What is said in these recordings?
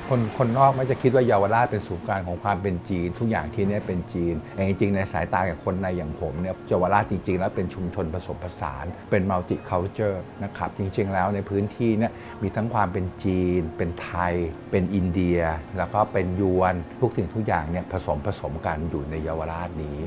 คนนอกไม่จะคิดว่าเยาวราชเป็นศูนย์กลางของความเป็นจีนทุกอย่างที่นี่เป็นจีนแต่จริงๆในสายตาของคนในอย่างผมเนี่ยเยาวราชจริงๆแล้วเป็นชุมชนผสมผสานเป็นมัลติคัลเจอร์นะครับจริงๆแล้วในพื้นที่เนี่ยมีทั้งความเป็นจีนเป็นไทยเป็นอินเดียแล้วก็เป็นยวนทุกสิ่งทุกอย่างเนี่ยผสมกันอยู่ในเยาวราชนี้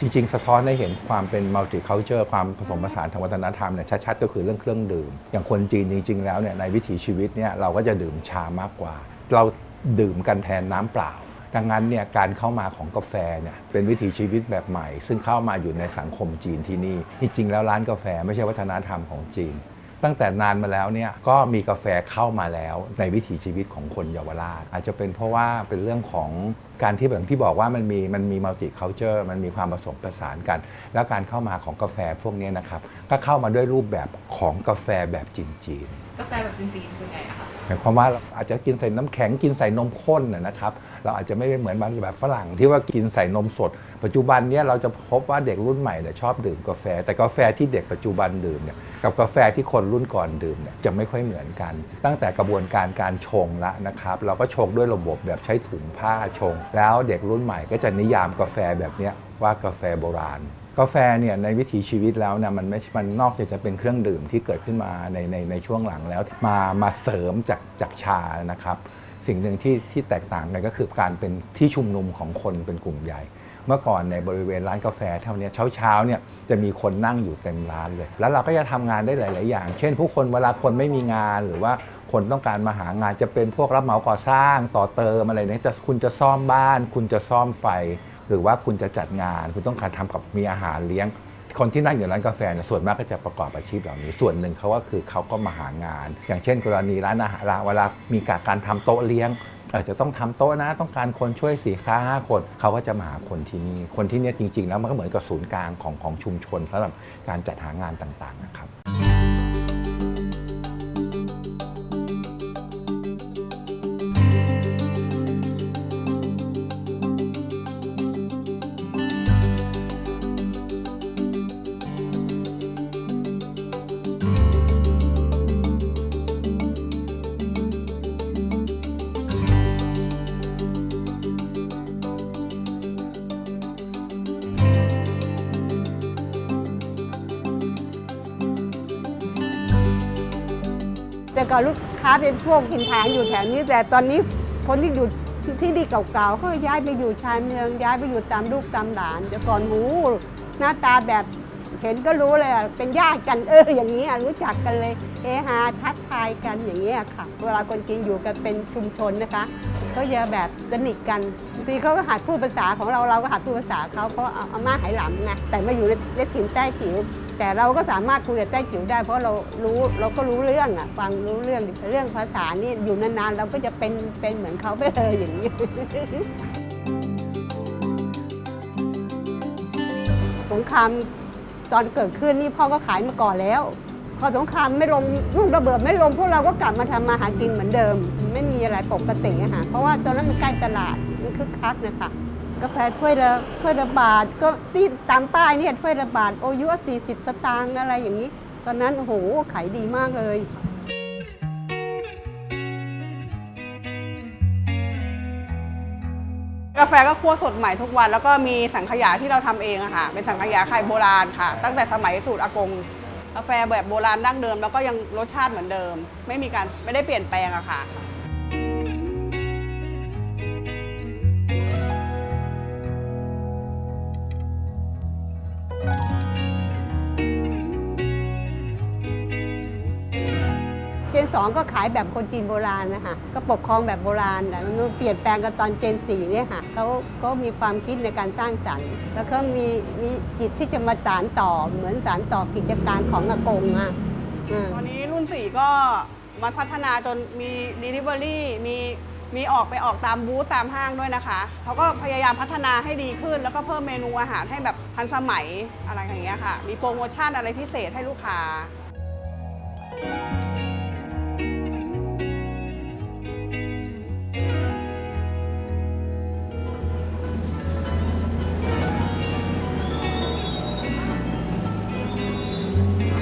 จริงๆสะท้อนให้เห็นความเป็นมัลติคัลเจอร์ความผสมผสานทางวัฒนธรรมเนี่ยชัดๆก็คือเรื่องเครื่องดื่มอย่างคนจีนจริงๆแล้วเนี่ยในวิถีชีวิตเนี่ยเราก็จะดื่มชามากกว่าเราดื่มกันแทนน้ำเปล่าดังนั้นเนี่ยการเข้ามาของกาแฟเนี่ยเป็นวิถีชีวิตแบบใหม่ซึ่งเข้ามาอยู่ในสังคมจีนที่นี่จริงๆแล้วร้านกาแฟไม่ใช่วัฒนธรรมของจีนตั้งแต่นานมาแล้วเนี่ยก็มีกาแฟเข้ามาแล้วในวิถีชีวิตของคนเยาวราชอาจจะเป็นเพราะว่าเป็นเรื่องของการที่แบบที่บอกว่ามันมีมัลติคัลเจอร์มันมีความผสมผสานกันแล้วการเข้ามาของกาแฟพวกนี้นะครับก็เข้ามาด้วยรูปแบบของกาแฟแบบจีนกาแฟแบบจีนๆเป็นไงอะคะหมายความว่าเราอาจจะกินใส่น้ำแข็งกินใส่นมข้นนะครับเราอาจจะไม่เหมือนแบบฝรั่งที่ว่ากินใส่นมสดปัจจุบันนี้เราจะพบว่าเด็กรุ่นใหม่เนี่ยชอบดื่มกาแฟแต่กาแฟที่เด็กปัจจุบันดื่มเนี่ยกับกาแฟที่คนรุ่นก่อนดื่มเนี่ยจะไม่ค่อยเหมือนกันตั้งแต่กระบวนการชงละนะครับเราก็ชงด้วยระบบแบบใช้ถุงผ้าชงแล้วเด็กรุ่นใหม่ก็จะนิยามกาแฟแบบนี้ว่ากาแฟโบราณกาแฟเนี่ยในวิถีชีวิตแล้วเนี่ยมันนอกจากจะเป็นเครื่องดื่มที่เกิดขึ้นมาในช่วงหลังแล้วมาเสริมจากชานะครับสิ่งหนึ่งที่แตกต่างกันก็คือการเป็นที่ชุมนุมของคนเป็นกลุ่มใหญ่เมื่อก่อนในบริเวณร้านกาแฟเท่านี้เช้าเนี่ยจะมีคนนั่งอยู่เต็มร้านเลยแล้วเราก็จะทำงานได้หลายๆอย่างเช่นผู้คนเวลาคนไม่มีงานหรือว่าคนต้องการมาหางานจะเป็นพวกรับเหมาก่อสร้างต่อเติมอะไรเนี่ยคุณจะซ่อมบ้านคุณจะซ่อมไฟหรือว่าคุณจะจัดงานคุณต้องการทำกับมีอาหารเลี้ยงคนที่นั่งอยู่ร้านกาแฟเนี่ยส่วนมากก็จะประกอบอาชีพเหล่านี้ส่วนหนึ่งเขาก็มาหางานอย่างเช่นกรณีร้านอาหารเวลามีการทำโต๊ะเลี้ยงจะต้องทำโต๊ะนะต้องการคนช่วย4-5 คนเขาก็จะมาหาคนที่นี่จริงๆแล้วมันก็เหมือนกับศูนย์กลางของชุมชนสำหรับการจัดหางานต่างๆนะครับแต่ก่อนลูกค้าเป็นพวกถิ่นฐานอยู่แถวนี้แต่ตอนนี้คนที่อยู่ที่ดีเก่าๆเขาย้ายไปอยู่ชานเมืองย้ายไปอยู่ตามลูกตามหลานแต่ก่อนหน้าตาแบบเห็นก็รู้เลยเป็นญาติกันอย่างนี้รู้จักกันเลยเฮฮาทักทายกันอย่างนี้ค่ะเวลาคนจีนอยู่กันเป็นชุมชนนะคะก็จะแบบสนิทกันบางทีเขาก็หัดพูดภาษาของเราก็หัดพูดภาษาเขาเพราะอาม่าไหหลำไงแต่มาอยู่ในถิ่นแต้จิ๋วแต่เราก็สามารถคุยกับแต้จิ๋วได้เพราะเราก็รู้เรื่องฟังรู้เรื่องภาษานี่อยู่นานๆเราก็จะเป็นเหมือนเขาไปเลยอย่างนี้ สงครามตอนเกิดขึ้นนี่พ่อก็ขายมาก่อนแล้วพอสงครามไม่ลงลูกระเบิดไม่ลงพวกเราก็กลับมาทำมาหากินเหมือนเดิมไม่มีอะไรปกติค่ะเพราะว่าตอนนั้นมันใกล้ตลาดมันคึกคักนะคะกาแฟถ้วยละบาทก็ที่ตามป้ายเนี่ยถ้วยละบาทโอยุ40 สตางค์อะไรอย่างนี้ตอนนั้นโอ้โหขายดีมากเลยกาแฟก็คั่วสดใหม่ทุกวันแล้วก็มีสังขยาที่เราทำเองอะค่ะเป็นสังขยาไข่โบราณค่ะตั้งแต่สมัยสูตรอากงกาแฟแบบโบราณดั้งเดิมแล้วก็ยังรสชาติเหมือนเดิมไม่ได้เปลี่ยนแปลงอะค่ะ เจน 2ก็ขายแบบคนจีนโบราณนะคะก็ปกครองแบบโบราณแต่มันเปลี่ยนแปลงกันตอนเจน 4เนี่ยค่ะเขาก็มีความคิดในการสร้างสรรค์แล้วก็มีจิตที่จะมาสานต่อเหมือนสานต่อกิจการของอากงตอนนี้รุ่น 4ก็มาพัฒนาจนมี Delivery มีออกตามบูธตามห้างด้วยนะคะเขาก็พยายามพัฒนาให้ดีขึ้นแล้วก็เพิ่มเมนูอาหารให้แบบทันสมัยอะไรอย่างเงี้ยค่ะมีโปรโมชั่นอะไรพิเศษให้ลูกค้า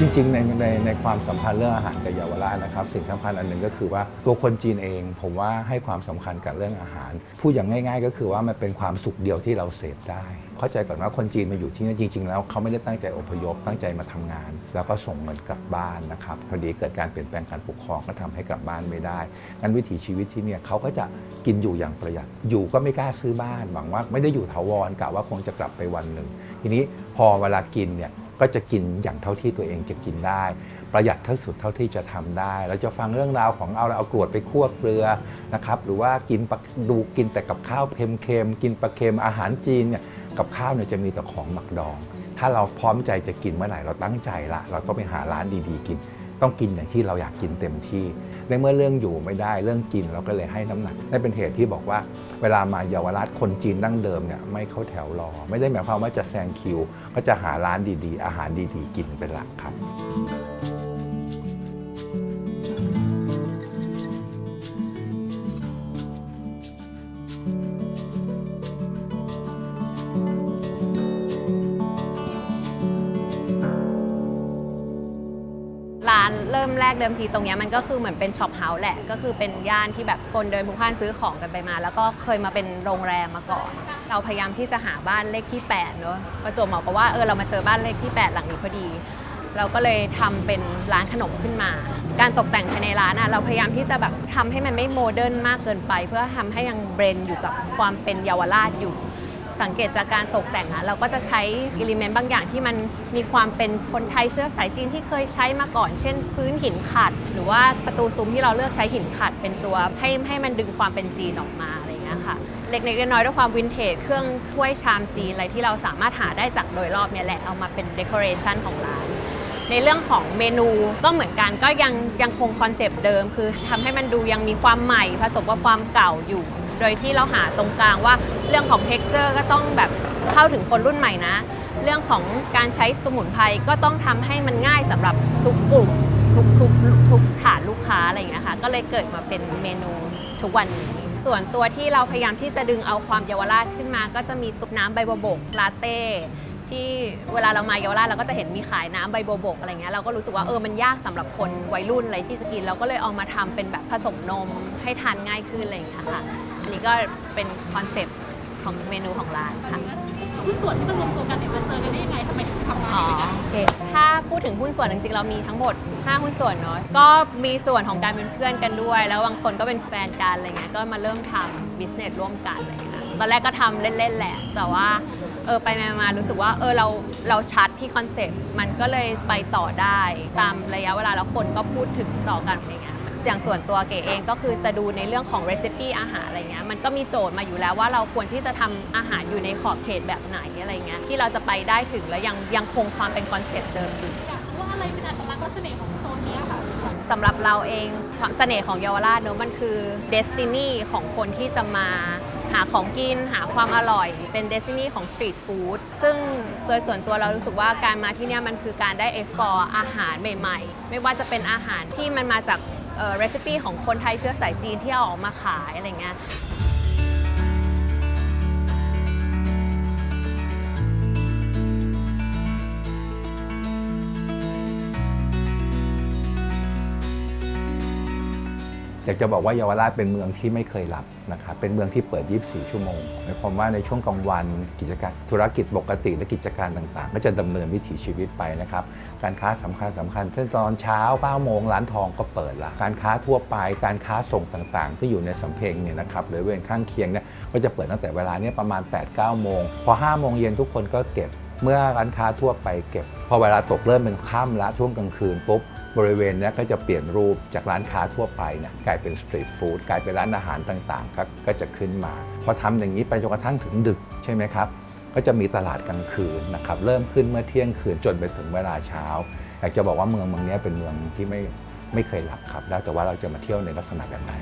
จ ริงๆในความสัมพันธ์เรื่องอาหารกับเยาวราชนะครับสิ่งสำคัญอันหนึ่งก็คือว่าตัวคนจีนเองผมว่าให้ความสำคัญกับเรื่องอาหารพูดอย่างง่ายๆก็คือว่ามันเป็นความสุขเดียวที่เราเสพได้เข้าใจก่อนว่าคนจีนมาอยู่ที่นี่จริงๆแล้วเขาไม่ได้ตั้งใจอพยพตั้งใจมาทำงานแล้วก็ส่งเงินกลับบ้านนะครับพอดีเกิดการเปลี่ยนแปลงการปกครองก็ทำให้กลับบ้านไม่ได้งั้นวิถีชีวิตที่เนี่ยเขาก็จะกินอยู่อย่างประหยัดอยู่ก็ไม่กล้าซื้อบ้านหวังว่าไม่ได้อยู่ถาวรกะว่าคงจะกลับไปวันหนึ่งทีนี้พอเวลากินเนี่ยก็จะกินอย่างเท่าที่ตัวเองจะกินได้ประหยัดที่สุดเท่าที่จะทำได้เราจะฟังเรื่องราวของเอากรวดไปคั่วเกลือนะครับหรือว่ากินแต่กับข้าวเค็มๆกินปลาเค็มอาหารจีนเนี่ยกับข้าวเนี่ยจะมีแต่ของหมักดองถ้าเราพร้อมใจจะกินเมื่อไหร่เราตั้งใจละเราต้องไปหาร้านดีๆกินต้องกินอย่างที่เราอยากกินเต็มที่ในเมื่อเรื่องอยู่ไม่ได้เรื่องกินเราก็เลยให้น้ำหนักนั่นเป็นเหตุที่บอกว่าเวลามาเยาวราชคนจีนดั้งเดิมเนี่ยไม่เข้าแถวรอไม่ได้หมายความว่าจะแซงคิวก็จะหาร้านดีๆอาหารดีๆกินเป็นหลักครับร้านเริ่มแรกเดิมทีตรงนี้มันก็คือเหมือนเป็นช็อปเฮาส์แหละก็คือเป็นย่านที่แบบคนเดินพลุกพล่านซื้อของกันไปมาแล้วก็เคยมาเป็นโรงแรมมาก่อนเราพยายามที่จะหาบ้านเลขที่8เนอะประจวบเหมาะกับว่าเรามาเจอบ้านเลขที่8หลังนี้พอดีเราก็เลยทำเป็นร้านขนมขึ้นมาการตกแต่งภายในร้านเราพยายามที่จะแบบทำให้มันไม่โมเดิร์นมากเกินไปเพื่อทำให้ยังเบรนอยู่กับความเป็นเยาวราชอยู่สังเกตจากการตกแต่งเราก็จะใช้อิเลเมนต์บางอย่างที่มันมีความเป็นคนไทยเชื้อสายจีนที่เคยใช้มาก่อนเช่นพื้นหินขัดหรือว่าประตูซุ้มที่เราเลือกใช้หินขัดเป็นตัวให้มันดึงความเป็นจีนออกมาอะไรอย่างเงี้ยค่ะเล็กๆน้อยๆด้วยความวินเทจเครื่องถ้วยชามจีนอะไรที่เราสามารถหาได้จากโดยรอบเนี่ยแหละเอามาเป็นเดคอเรชันของร้านในเรื่องของเมนูก็เหมือนกันก็ยังคงคอนเซปต์เดิมคือทำให้มันดูยังมีความใหม่ผสมกับความเก่าอยู่โดยที่เราหาตรงกลางว่าเรื่องของ texture ก็ต้องแบบเข้าถึงคนรุ่นใหม่นะเรื่องของการใช้สมุนไพรก็ต้องทำให้มันง่ายสำหรับทุกกลุ่มทุกฐานลูกค้าอะไรอย่างเงี้ยค่ะก็เลยเกิดมาเป็นเมนูทุกวันนี้ส่วนตัวที่เราพยายามที่จะดึงเอาความเยาวราชขึ้นมาก็จะมีตุ๊กน้ำใบบัวบกลาเต้ที่เวลาเรามาเยาวราชเราก็จะเห็นมีขายน้ำใบบัวบกอะไรเงี้ยเราก็รู้สึกว่ามันยากสำหรับคนวัยรุ่นอะไรที่จะกินเราก็เลยเอามาทำเป็นแบบผสมนมให้ทานง่ายขึ้นอะไรอย่างเงี้ยค่ะอันนี้ก็เป็นคอนเซ็ปต์ของเมนูของร้านค่ะหุ้นส่วนที่มันรวมตัวกันเนี่ยมันเจอกันได้ยังไงทำไมถึงทำงานด้วยกันโอเคถ้าพูดถึงหุ้นส่วนจริงๆเรามีทั้งหมด5หุ้นส่วนเนาะก็มีส่วนของการเป็นเพื่อนกันด้วยแล้วบางคนก็เป็นแฟนกันอะไรเงี้ยก็มาเริ่มทำบิสเนสร่วมกันอะไรเงี้ยตอนแรกก็ทำเล่นๆแหละแต่ว่าไปมารู้สึกว่าเราชัดที่คอนเซ็ปต์มันก็เลยไปต่อได้ตามระยะเวลาแล้วคนก็พูดถึงต่อกันอะไรเงี้ยอย่างส่วนตัวเก๋เองก็คือจะดูในเรื่องของเรซิปีอาหารอะไรเงี้ยมันก็มีโจทย์มาอยู่แล้วว่าเราควรที่จะทำอาหารอยู่ในขอบเขตแบบไหนอะไรเงี้ยที่เราจะไปได้ถึงแล้วยังคงความเป็นคอนเซ็ปต์เดิมอยู่ว่าอะไรเป็นอัตลักษณ์และเสน่ห์ของโซนนี้ค่ะสำหรับเราเองความเสน่ห์ของเยาวราชเนอะมันคือเดสตินีของคนที่จะมาหาของกินหาความอร่อยเป็นเดสตินีของสตรีทฟู้ดซึ่งส่วนตัวเรารู้สึกว่าการมาที่นี่มันคือการได้ explore อาหารใหม่ๆไม่ว่าจะเป็นอาหารที่มันมาจากเรซิปีของคนไทยเชื้อสายจีนที่เอาออกมาขายอะไรเงี้ยอยากจะบอกว่าเยาวราชเป็นเมืองที่ไม่เคยหลับนะครับเป็นเมืองที่เปิด 24 ชั่วโมงหมายความว่าในช่วงกลางวันกิจการธุรกิจปกติและกิจการต่างๆก็จะดำเนินวิถีชีวิตไปนะครับการค้าสำคัญเช่นตอนเช้า 9 โมงร้านทองก็เปิดละการค้าทั่วไปการค้าส่งต่างๆที่อยู่ในสำเพ็งเนี่ยนะครับหรือเวรข้างเคียงเนี่ยก็จะเปิดตั้งแต่เวลานี้ประมาณ 8-9 โมงพอ 5 โมงเย็นทุกคนก็เก็บเมื่อร้านค้าทั่วไปเก็บพอเวลาตกเริ่มเป็นค่ำละช่วงกลางคืนปุ๊บบริเวณนี้ก็จะเปลี่ยนรูปจากร้านค้าทั่วไปเนี่ยกลายเป็นสตรีทฟู้ดกลายเป็นร้านอาหารต่างๆก็จะขึ้นมาพอทำอย่างนี้ไปจนกระทั่งถึงดึกใช่ไหมครับก็จะมีตลาดกลางคืนนะครับเริ่มขึ้นเมื่อเที่ยงคืนจนไปถึงเวลาเช้าอยากจะบอกว่าเมืองนี้เป็นเมืองที่ไม่เคยหลับครับแล้วแต่ว่าเราจะมาเที่ยวในลักษณะแบบไหน